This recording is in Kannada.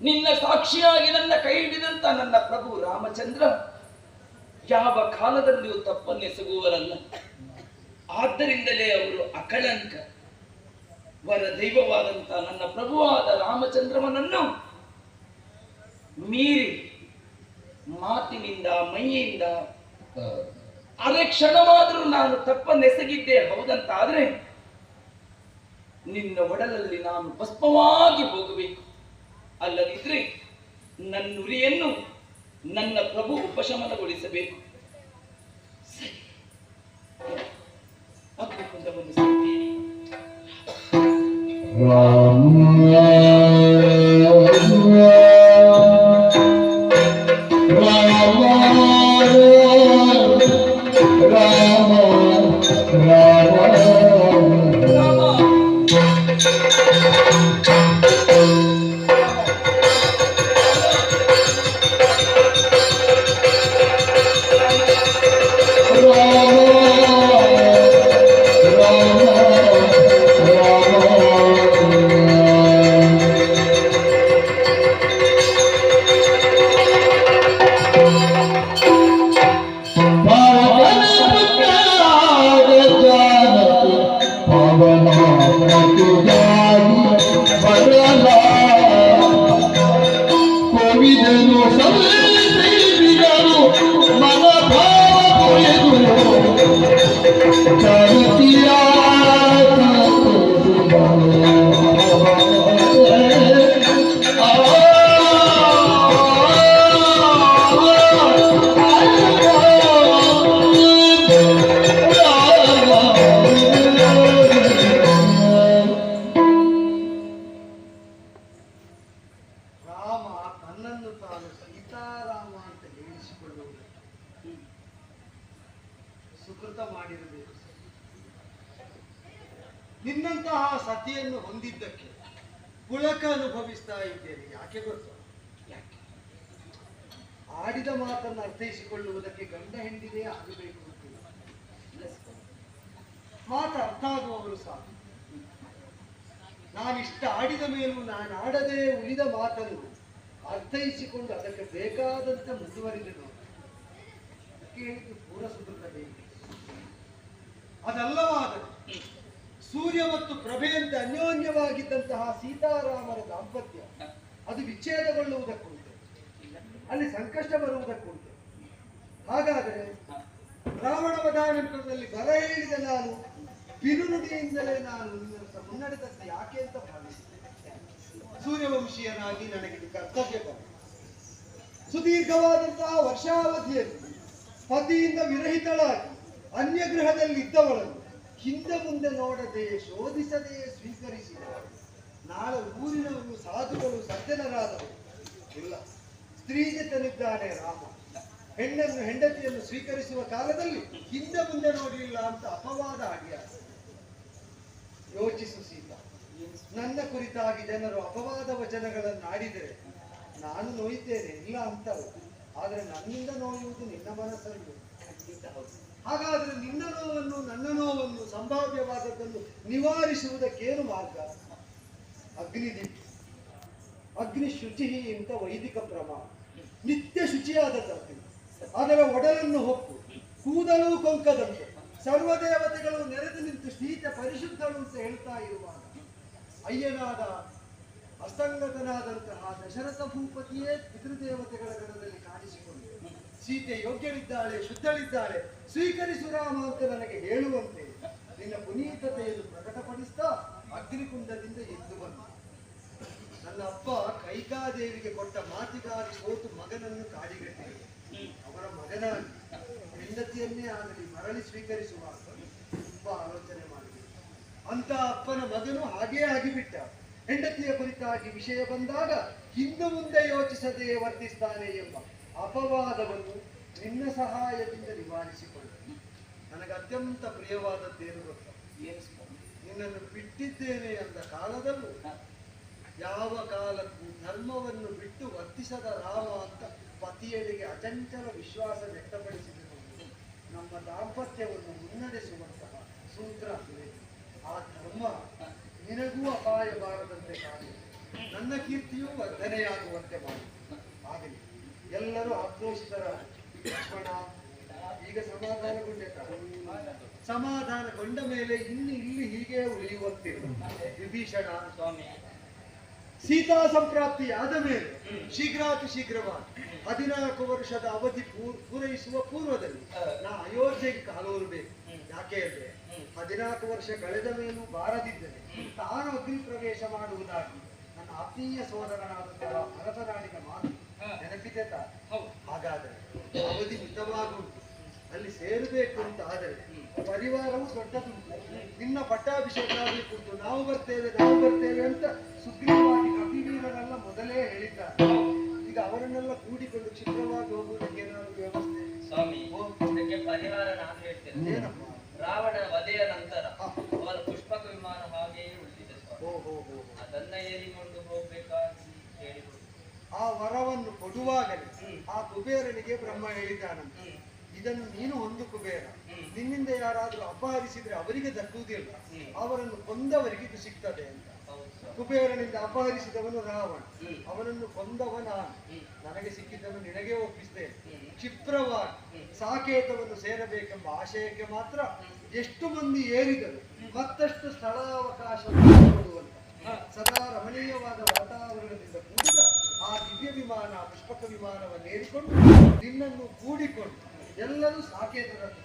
ನಿನ್ನ ಸಾಕ್ಷಿಯಾಗಿ ನನ್ನ ಕೈ ಹಿಡಿದಂತ ನನ್ನ ಪ್ರಭು ರಾಮಚಂದ್ರ ಯಾವ ಕಾಲದಲ್ಲಿಯೂ ತಪ್ಪನ್ನೆಸಗುವರಲ್ಲ. ಆದ್ದರಿಂದಲೇ ಅವರು ಅಕಳಂಕ ವರ ದೈವವಾದಂತ ನನ್ನ ಪ್ರಭುವಾದ ರಾಮಚಂದ್ರವನನ್ನು ಮೀರಿ ಮಾತಿನಿಂದ ಮೈಯಿಂದ ಅರೆ ಕ್ಷಣವಾದರೂ ನಾನು ತಪ್ಪನ್ನೆಸಗಿದ್ದೆ ಹೌದಂತಾದ್ರೆ ನಿನ್ನ ಒಡಲಲ್ಲಿ ನಾನು ಭಸ್ಮವಾಗಿ ಹೋಗಬೇಕು. ಅಲ್ಲದಿದ್ರೆ ನನ್ನ ಉರಿಯನ್ನು ನನ್ನ ಪ್ರಭು ಉಪಶಮನಗೊಳಿಸಬೇಕು. ಸರಿ, ಅಗ್ನಿಕುಂಡವನ್ನು ಸೇರ್ತೇನೆ. ಸುಕೃತ ಮಾಡಿರಬೇಕು. ನಿನ್ನಂತಹ ಸತಿಯನ್ನು ಹೊಂದಿದ್ದಕ್ಕೆ ಪುಳಕ ಅನುಭವಿಸ್ತಾ ಇದ್ದೇನೆ. ಯಾಕೆ ಗೊತ್ತು? ಆಡಿದ ಮಾತನ್ನು ಅರ್ಥೈಸಿಕೊಳ್ಳುವುದಕ್ಕೆ ಗಂಡ ಹೆಂಡಿನೇ ಆಗಬೇಕು ಅಂತಿಲ್ಲ. ಮಾತು ಅರ್ಥ ಆಗುವವರು ಸಾಕು. ನಾನಿಷ್ಟ ಆಡಿದ ಮೇಲೂ ನಾನು ಆಡದೆ ಉಳಿದ ಮಾತನ್ನು ಅರ್ಥೈಸಿಕೊಂಡು ಅದಕ್ಕೆ ಬೇಕಾದಂತೆ ಮುಂದುವರಿದನು. ಹೇಳಿದ್ದು ಪೂರ ಸುಕೃತ ಬೇಕು. ಅದಲ್ಲವಾದರೆ ಸೂರ್ಯ ಮತ್ತು ಪ್ರಭೆಯಂತೆ ಅನ್ಯೋನ್ಯವಾಗಿದ್ದಂತಹ ಸೀತಾರಾಮರ ದಾಂಪತ್ಯ ಅದು ವಿಚ್ಛೇದಗೊಳ್ಳುವುದಕ್ಕುಂಟು, ಅಲ್ಲಿ ಸಂಕಷ್ಟ ಬರುವುದಕ್ಕುಂಟು. ಹಾಗಾದರೆ ರಾವಣ ವಧಾನಂತರದಲ್ಲಿ ಬರ ಹೇಳಿದ ನಾನು ಬಿರುನುಡಿಯಿಂದಲೇ ನಾನು ನಿನ್ನ ಮುನ್ನಡೆದದ್ದು ಯಾಕೆ ಅಂತ ಭಾವಿಸಿದೆ. ಸೂರ್ಯವಂಶೀಯನಾಗಿ ನನಗೆ ಕರ್ತವ್ಯ ಬಂತು. ಸುದೀರ್ಘವಾದಂತಹ ವರ್ಷಾವಧಿಯಲ್ಲಿ ಪತಿಯಿಂದ ವಿರಹಿತಳಾಗಿ ಅನ್ಯ ಗೃಹದಲ್ಲಿದ್ದವಳನ್ನು ಹಿಂದೆ ಮುಂದೆ ನೋಡದೆ ಶೋಧಿಸದೆ ಸ್ವೀಕರಿಸಿದ ನಾಳೆ ಊರಿನವರು ಸಾಧುಗಳು ಸಜ್ಜನರಾದವರು ಇಲ್ಲ. ಸ್ತ್ರೀ ಜೊತೆನಿದ್ದಾನೆ ರಾಮ. ಹೆಣ್ಣನ್ನು ಹೆಂಡತಿಯನ್ನು ಸ್ವೀಕರಿಸುವ ಕಾಲದಲ್ಲಿ ಹಿಂದೆ ಮುಂದೆ ನೋಡಲಿಲ್ಲ ಅಂತ ಅಪವಾದ ಆಡಿಯಾರ. ಯೋಚಿಸು ಸೀತಾ, ನನ್ನ ಕುರಿತಾಗಿ ಜನರು ಅಪವಾದ ವಚನಗಳನ್ನು ಆಡಿದರೆ ನಾನು ನೋಯ್ತೇನೆ ಇಲ್ಲ ಅಂತಲ್ಲ, ಆದರೆ ನನ್ನಿಂದ ನೋಯುವುದು ನಿನ್ನ ಮನಸ್ಸಲ್ಲಿ ಖಂಡಿತ ಹೌದು. ಹಾಗಾದ್ರೆ ನಿನ್ನ ನೋವನ್ನು ನನ್ನ ನೋವನ್ನು ಸಂಭಾವ್ಯವಾದದ್ದನ್ನು ನಿವಾರಿಸುವುದಕ್ಕೇನು ಮಾರ್ಗ? ಅಗ್ನಿದೀಪ, ಅಗ್ನಿ ಶುಚಿ ಅಂತ ವೈದಿಕ ಪ್ರಮಾಣ. ನಿತ್ಯ ಶುಚಿಯಾದದ್ದು ಅಗ್ನಿ. ಅದರ ಒಡಲನ್ನು ಹೊಕ್ಕು ಕೂದಲು ಕೊಂಕದಂತೆ ಸರ್ವದೇವತೆಗಳು ನೆರೆದು ನಿಂತು ಶೀತ ಪರಿಶುದ್ಧಳು ಅಂತ ಹೇಳ್ತಾ ಇರುವಾಗ ಅಯ್ಯನಾದ ಅಸ್ತಂಗತನಾದಂತಹ ದಶರಥ ಭೂಪತಿಯೇ ಪಿತೃದೇವತೆಗಳ ಗಣದಲ್ಲಿ ಕಾಣಿಸಿಕೊಂಡು ಸೀತೆ ಯೋಗ್ಯಳಿದ್ದಾಳೆ, ಶುದ್ಧಳಿದ್ದಾಳೆ, ಸ್ವೀಕರಿಸು ರಾಮ ಅಂತ ನನಗೆ ಹೇಳುವಂತೆ ನಿನ್ನ ಪುನೀತತೆಯನ್ನು ಪ್ರಕಟಪಡಿಸ್ತಾ ಅಗ್ನಿಕುಂಡದಿಂದ ಎದ್ದು ಬಂದ. ನನ್ನ ಅಪ್ಪ ಕೈಕಾದೇವಿಗೆ ಕೊಟ್ಟ ಮಾತಿಗಾಗಿ ಸೋತು ಮಗನನ್ನು ಕಾಡಿಗಟ್ಟಿದೆ. ಅವರ ಮಗನಾಗಿ ಹೆಂಡತಿಯನ್ನೇ ಆಗಲಿ ಮರಳಿ ಸ್ವೀಕರಿಸುವಾಗ ತುಂಬಾ ಆಲೋಚನೆ ಮಾಡಿದೆ. ಅಂತ ಅಪ್ಪನ ಮಗನು ಹಾಗೇ ಆಗಿಬಿಟ್ಟ. ಹೆಂಡತಿಯ ಕುರಿತಾಗಿ ವಿಷಯ ಬಂದಾಗ ಹಿಂದೆ ಮುಂದೆ ಯೋಚಿಸದೆ ವರ್ತಿಸ್ತಾನೆ ಎಂಬ ಅಪವಾದವನ್ನು ನಿನ್ನ ಸಹಾಯದಿಂದ ನಿವಾರಿಸಿಕೊಳ್ಳ. ನನಗೆ ಅತ್ಯಂತ ಪ್ರಿಯವಾದದ್ದೇನು ಗೊತ್ತಾ? ನಿನ್ನನ್ನು ಬಿಟ್ಟಿದ್ದೇನೆ ಅಂದ ಕಾಲದಲ್ಲೂ ಯಾವ ಕಾಲಕ್ಕೂ ಧರ್ಮವನ್ನು ಬಿಟ್ಟು ವರ್ತಿಸದ ರಾಮ ಅಂತ ಪತಿಯೆಡೆಗೆ ಅಚಂಚಲ ವಿಶ್ವಾಸ ವ್ಯಕ್ತಪಡಿಸಿದನು. ನಮ್ಮ ದಾಂಪತ್ಯವನ್ನು ಮುನ್ನಡೆಸುವಂತಹ ಸೂತ್ರ ಆ ಧರ್ಮ ನಿನಗೂ ಅಪಾಯ ಬಾರದಂತೆ ಕಾಣಿ, ನನ್ನ ಕೀರ್ತಿಯೂ ವರ್ಧನೆಯಾಗುವಂತೆ ಮಾಡಿ. ಆಗಲಿ ಎಲ್ಲರೂ ಆಕ್ರೋಶಿತರ. ಲಕ್ಷ್ಮಣ ಈಗ ಸಮಾಧಾನಗೊಂಡೆ. ಸಮಾಧಾನಗೊಂಡ ಮೇಲೆ ಇನ್ನು ಇಲ್ಲಿ ಹೀಗೆ ಉಳಿಯುವಂತಿರು. ವಿಭೀಷಣ ಸ್ವಾಮಿ, ಸೀತಾ ಸಂಪ್ರಾಪ್ತಿ ಆದ ಮೇಲೆ ಶೀಘ್ರಾತಿ ಶೀಘ್ರವಾಗಿ 14 ವರ್ಷದ ಅವಧಿ ಪೂರೈಸುವ ಪೂರ್ವದಲ್ಲಿ ನಾ ಅಯೋಧ್ಯೆಗೆ ಕಾಲೂರಬೇಕು. ಯಾಕೆ ಅಂದ್ರೆ 14 ವರ್ಷ ಕಳೆದ ಮೇಲೂ ಬಾರದಿದ್ದರೆ ತಾನು ಅಗ್ನಿ ಪ್ರವೇಶ ಮಾಡುವುದಾಗಿ ನನ್ನ ಆತ್ಮೀಯ ಸೋದರನಾದಂತಹ ಭರತರಾಣಿನ ಮಾತು ನೆನಪಿದೆ. ಹಾಗಾದರೆ ಅವಧಿ ಮಿತವಾಗುಂಟು. ಅಲ್ಲಿ ಸೇರಬೇಕು ಅಂತ ಆದರೆ ಪರಿವಾರವು ದೊಡ್ಡದುಂಟು. ನಿನ್ನ ಪಟ್ಟಾಭಿಷೇಕ ಆಗಬೇಕುಂಟು. ನಾವು ಬರ್ತೇವೆ ಅಂತ ಸುಗ್ರೀವಾಗಿ ಕಪಿವೀರರೆಲ್ಲ ಮೊದಲೇ ಹೇಳಿದ್ದಾರೆ. ಈಗ ಅವರನ್ನೆಲ್ಲ ಕೂಡಿಕೊಂಡು ಕ್ಷಿಪ್ರವಾಗಿ ಹೋಗುವುದಕ್ಕೆ ಏನಾದರೂ ವ್ಯವಸ್ಥೆ? ಸ್ವಾಮಿ, ಇದಕ್ಕೆ ಪರಿಹಾರ ನಾನು ಹೇಳ್ತೇನೆ. ಏನಪ್ಪ? ರಾವಣನ ವಧೆಯ ನಂತರ ಅವರ ಪುಷ್ಪಕ ವಿಮಾನ ಹಾಗೆಯೇ ಉಳಿದಿದೆ ಸ್ವಾಮಿ. ಅದನ್ನ ಏರಿಕೊಂಡು ಹೋಗ್ಬೇಕಾಗಿ ಹೇಳಿದ್ರು. ಆ ವರವನ್ನು ಕೊಡುವಾಗಲೇ ಆ ಕುಬೇರನಿಗೆ ಬ್ರಹ್ಮ ಹೇಳಿದ್ದಾನಂತೆ, ಇದನ್ನು ನೀನು ಒಂದು ಕುಬೇರ, ನಿನ್ನಿಂದ ಯಾರಾದ್ರೂ ಅಪಹರಿಸಿದ್ರೆ ಅವರಿಗೆ ದಕ್ಕುವುದಿಲ್ಲ, ಅವರನ್ನು ಕೊಂದವರಿಗೆ ಇದು ಸಿಗ್ತದೆ ಅಂತ. ಕುಬೇರನಿಂದ ಅಪಹರಿಸಿದವನು ರಾವಣ, ಅವನನ್ನು ಕೊಂದವ ನಾನು. ನನಗೆ ಸಿಕ್ಕಿದ್ದನ್ನು ನಿನಗೆ ಒಪ್ಪಿಸ್ತೇನೆ. ಕ್ಷಿಪ್ರವಾಗಿ ಸಾಕೇತವನ್ನು ಸೇರಬೇಕೆಂಬ ಆಶಯಕ್ಕೆ ಮಾತ್ರ ಎಷ್ಟು ಮಂದಿ ಏರಿದರು ಮತ್ತಷ್ಟು ಸ್ಥಳಾವಕಾಶ ಕೊಡುವಂತ ಸದಾ ರಮಣೀಯವಾದ ವಾತಾವರಣದಿಂದ ಕೂಡಿದ ಆ ದಿವ್ಯ ವಿಮಾನ ಪುಷ್ಪಕ ವಿಮಾನವನ್ನು ಏರಿಕೊಂಡು ನಿನ್ನನ್ನು ಕೂಡಿಕೊಂಡು ಎಲ್ಲರೂ ಸಾಕೇತರನ್ನು